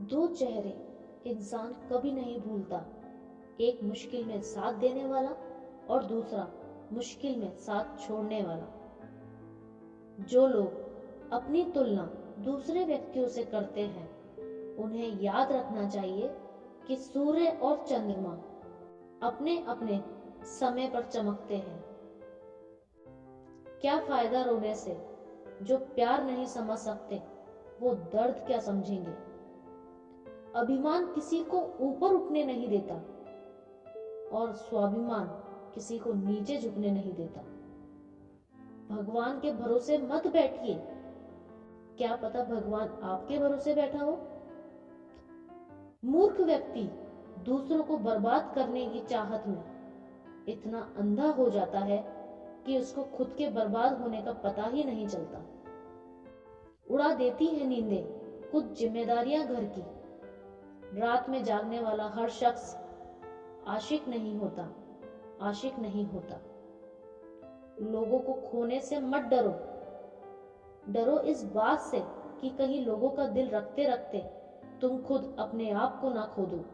दो चेहरे इंसान कभी नहीं भूलता। एक मुश्किल में साथ देने वाला और दूसरा मुश्किल में साथ छोड़ने वाला। जो लोग अपनी तुलना दूसरे व्यक्तियों से करते हैं उन्हें याद रखना चाहिए कि सूर्य और चंद्रमा अपने अपने समय पर चमकते हैं। क्या फायदा रोने से? जो प्यार नहीं समझ सकते वो दर्द क्या समझेंगे। अभिमान किसी को ऊपर उठने नहीं देता और स्वाभिमान किसी को नीचे झुकने नहीं देता। भगवान के भरोसे मत बैठिए, क्या पता भगवान आपके भरोसे बैठा हो। मूर्ख व्यक्ति दूसरों को बर्बाद करने की चाहत में इतना अंधा हो जाता है कि उसको खुद के बर्बाद होने का पता ही नहीं चलता। उड़ा देती है नींदें कुछ जिम्मेदारियां घर की। रात में जागने वाला हर शख्स आशिक नहीं होता, आशिक नहीं होता। लोगों को खोने से मत डरो, डरो इस बात से कि कहीं लोगों का दिल रखते रखते तुम खुद अपने आप को ना खो दो।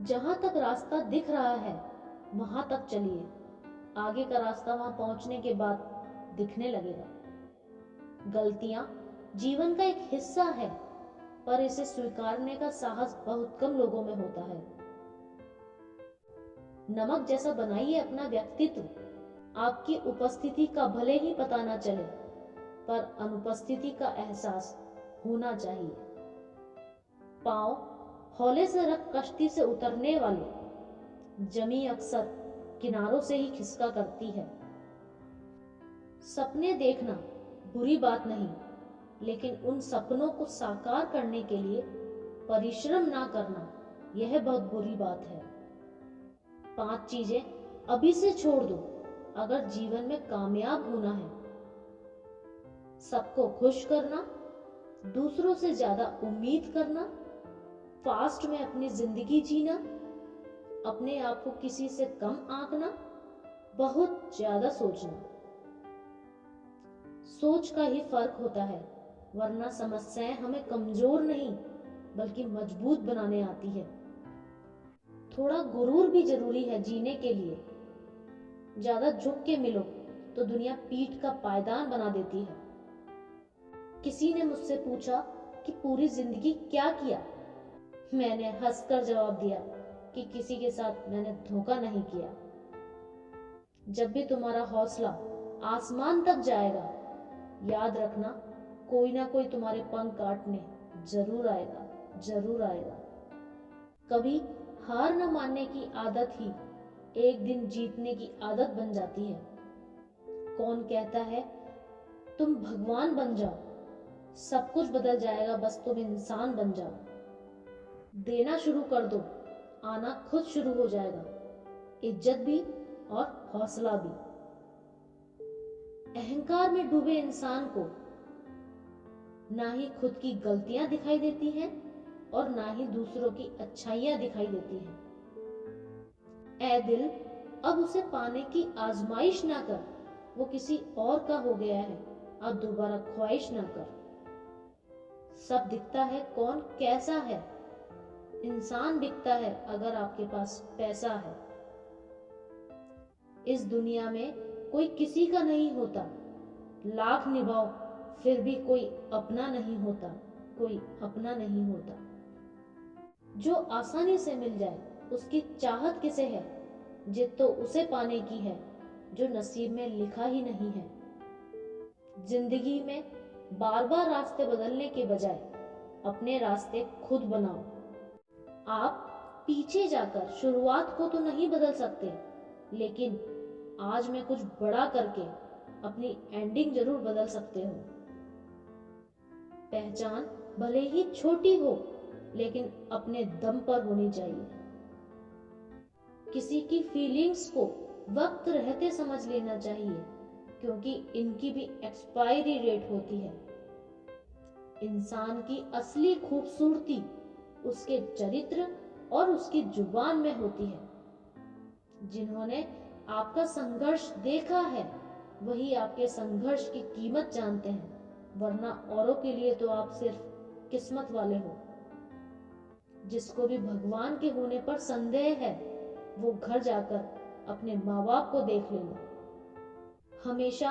जहां तक रास्ता दिख रहा है वहां तक चलिए, आगे का रास्ता वहां पहुंचने के बाद दिखने लगेगा। गलतियां जीवन का एक हिस्सा है, पर इसे स्वीकारने का साहस बहुत कम लोगों में होता है। नमक जैसा बनाइए अपना व्यक्तित्व। आपकी उपस्थिति का भले ही पता ना चले, पर अनुपस्थिति का एहसास होना चाहिए। पांव हौले से रख कश्ती से उतरने वाले जमी अक्सर किनारों से ही खिसका करती है। सपने देखना बुरी बात नहीं, लेकिन उन सपनों को साकार करने के लिए परिश्रम ना करना यह बहुत बुरी बात है। 5 चीजें अभी से छोड़ दो अगर जीवन में कामयाब होना है। सबको खुश करना, दूसरों से ज्यादा उम्मीद करना, फास्ट में अपनी जिंदगी जीना, अपने आप को किसी से कम आंकना, बहुत ज्यादा सोचना। सोच का ही फर्क होता है, वरना समस्याएं हमें कमजोर नहीं बल्कि मजबूत बनाने आती है। थोड़ा गुरूर भी जरूरी है जीने के लिए। ज्यादा झुक के मिलो तो दुनिया पीठ का पायदान बना देती है। किसी ने मुझसे पूछा कि पूरी जिंदगी क्या किया। मैंने हंसकर जवाब दिया कि किसी के साथ मैंने धोखा नहीं किया। जब भी तुम्हारा हौसला आसमान तक जाएगा, याद रखना कोई ना कोई तुम्हारे पंख काटने जरूर आएगा, जरूर आएगा। कभी हार न मानने की आदत ही एक दिन जीतने की आदत बन जाती है। कौन कहता है तुम भगवान बन जाओ, सब कुछ बदल जाएगा, बस तुम इंसान बन जाओ। देना शुरू कर दो, आना खुद शुरू हो जाएगा, इज्जत भी और हौसला भी। अहंकार में डूबे इंसान को ना ही खुद की गलतियां दिखाई देती हैं और ना ही दूसरों की अच्छाइयां दिखाई देती हैं। ऐ दिल, अब उसे पाने की आजमाइश ना कर, वो किसी और का हो गया है, अब दोबारा ख्वाहिश ना कर। सब दिखता है कौन कैसा है, इंसान बिकता है अगर आपके पास पैसा है। इस दुनिया में कोई किसी का नहीं होता, लाख निभाओ फिर भी कोई अपना नहीं होता, कोई अपना नहीं होता। जो आसानी से मिल जाए उसकी चाहत किसे है, जिद तो उसे पाने की है जो नसीब में लिखा ही नहीं है। जिंदगी में बार बार रास्ते बदलने के बजाय अपने रास्ते खुद बनाओ। आप पीछे जाकर शुरुआत को तो नहीं बदल सकते, लेकिन आज में कुछ बड़ा करके अपनी एंडिंग जरूर बदल सकते हो। पहचान भले ही छोटी हो लेकिन अपने दम पर होनी चाहिए। किसी की फीलिंग्स को वक्त रहते समझ लेना चाहिए, क्योंकि इनकी भी एक्सपायरी डेट होती है। इंसान की असली खूबसूरती उसके चरित्र और उसकी जुबान में होती है। जिन्होंने आपका संघर्ष देखा है वही आपके संघर्ष की कीमत जानते हैं, वरना औरों के लिए तो आप सिर्फ किस्मत वाले हो। जिसको भी भगवान के होने पर संदेह है वो घर जाकर अपने माँ बाप को देख लेना। हमेशा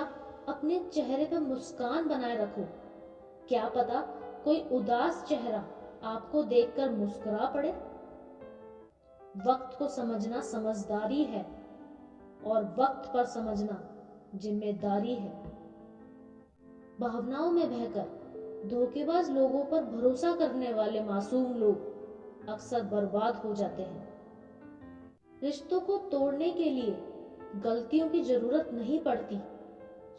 अपने चेहरे पर मुस्कान बनाए रखो। क्या पता कोई उदास चेहरा आपको देखकर मुस्कुरा पड़े। वक्त को समझना समझदारी है और वक्त पर समझना जिम्मेदारी है। भावनाओं में बहकर धोखेबाज लोगों पर भरोसा करने वाले मासूम लोग अक्सर बर्बाद हो जाते हैं। रिश्तों को तोड़ने के लिए गलतियों की जरूरत नहीं पड़ती।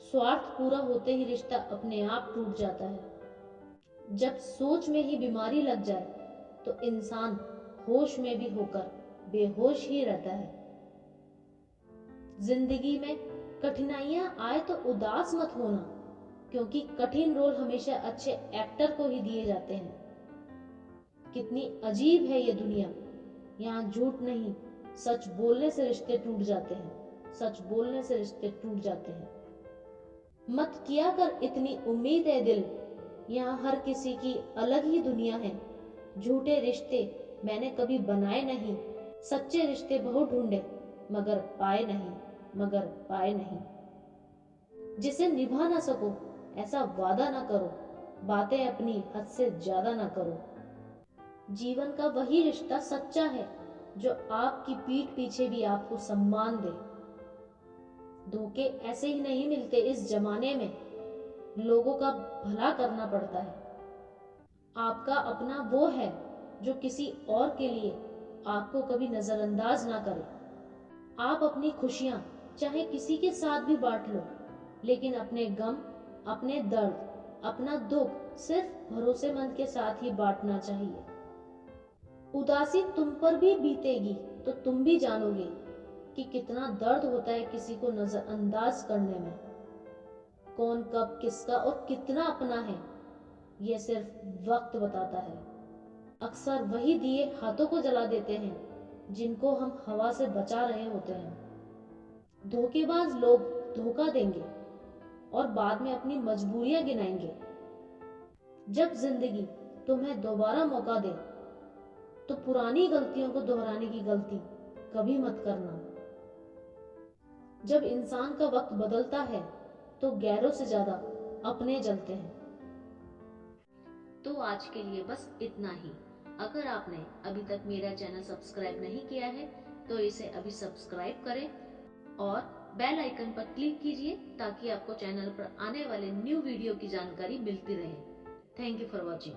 स्वार्थ पूरा होते ही रिश्ता अपने आप टूट जाता है। जब सोच में ही बीमारी लग जाए तो इंसान होश में भी होकर बेहोश ही रहता है। जिंदगी में कठिनाइयां आए तो उदास मत होना, क्योंकि कठिन रोल हमेशा अच्छे एक्टर को ही दिए जाते हैं। कितनी अजीब है ये दुनिया। यहाँ झूठ नहीं, सच बोलने से रिश्ते टूट जाते हैं। सच बोलने से रिश्ते टूट जाते हैं। मत किया कर इतनी उम्मीद है दिल, यहाँ हर किसी की अलग ही दुनिया है। झूठे रिश्ते मैंने कभी बनाए नहीं, सच्चे रिश्ते बहुत ढूंढे मगर पाए नहीं, मगर पाए नहीं। जिसे निभा ना सको ऐसा वादा ना करो, बातें अपनी हद से ज्यादा ना करो। जीवन का वही रिश्ता सच्चा है जो आपकी पीठ पीछे भी आपको सम्मान दे। धोखे ऐसे ही नहीं मिलते। इस जमाने में लोगों का भला करना पड़ता है। आपका अपना वो है जो किसी और के लिए आपको कभी नजरअंदाज ना करे। आप अपनी खुशियां चाहे किसी के साथ भी बांट लो, लेकिन अपने गम, अपने दर्द, अपना दुख सिर्फ भरोसेमंद के साथ ही बांटना चाहिए। उदासी तुम पर भी बीतेगी तो तुम भी जानोगे कि कितना दर्द होता है किसी को नजरअंदाज करने में। कौन कब किसका और कितना अपना है ये सिर्फ वक्त बताता है। अक्सर वही दिए हाथों को जला देते हैं जिनको हम हवा से बचा रहे होते हैं। धोखेबाज लोग धोखा देंगे और बाद में अपनी मजबूरियां गिनाएंगे। जब जिंदगी तुम्हें दोबारा मौका दे तो पुरानी गलतियों को दोहराने की गलती कभी मत करना। जब इंसान का वक्त बदलता है तो गैरों से ज्यादा अपने जलते हैं। तो आज के लिए बस इतना ही। अगर आपने अभी तक मेरा चैनल सब्सक्राइब नहीं किया है तो इसे अभी सब्सक्राइब करें और बेल आइकन पर क्लिक कीजिए ताकि आपको चैनल पर आने वाले न्यू वीडियो की जानकारी मिलती रहे। Thank you for watching.